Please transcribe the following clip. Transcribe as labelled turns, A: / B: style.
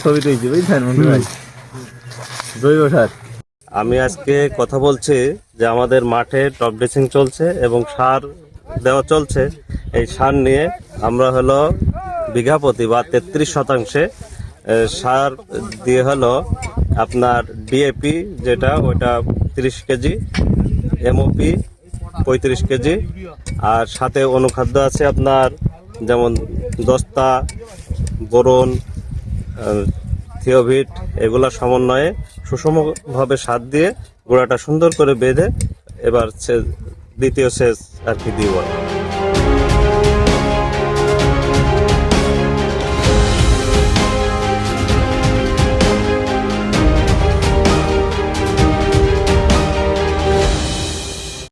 A: ছবি তুলছি বুঝছেন মন্টু ভাই, জৈব সার।
B: আমি আজকে কথা বলছি যে আমাদের মাঠে টপ ড্রেসিং চলছে এবং সার দেওয়া চলছে। এই সার নিয়ে আমরা হলো বিঘা প্রতি বা 33 শতাংশে সার দিয়ে হলো আপনার ডিএপি যেটা ওইটা 30 কেজি, এমওপি 35 কেজি, আর সাথে অনুখাদ্য আছে আপনার যেমন দস্তা, বোরন, থিওভিট, এগুলা সমন্বয়ে সুষমভাবে সার দিয়ে গোড়াটা সুন্দর করে বেঁধে এবার দ্বিতীয় সেচ আর কি দিব।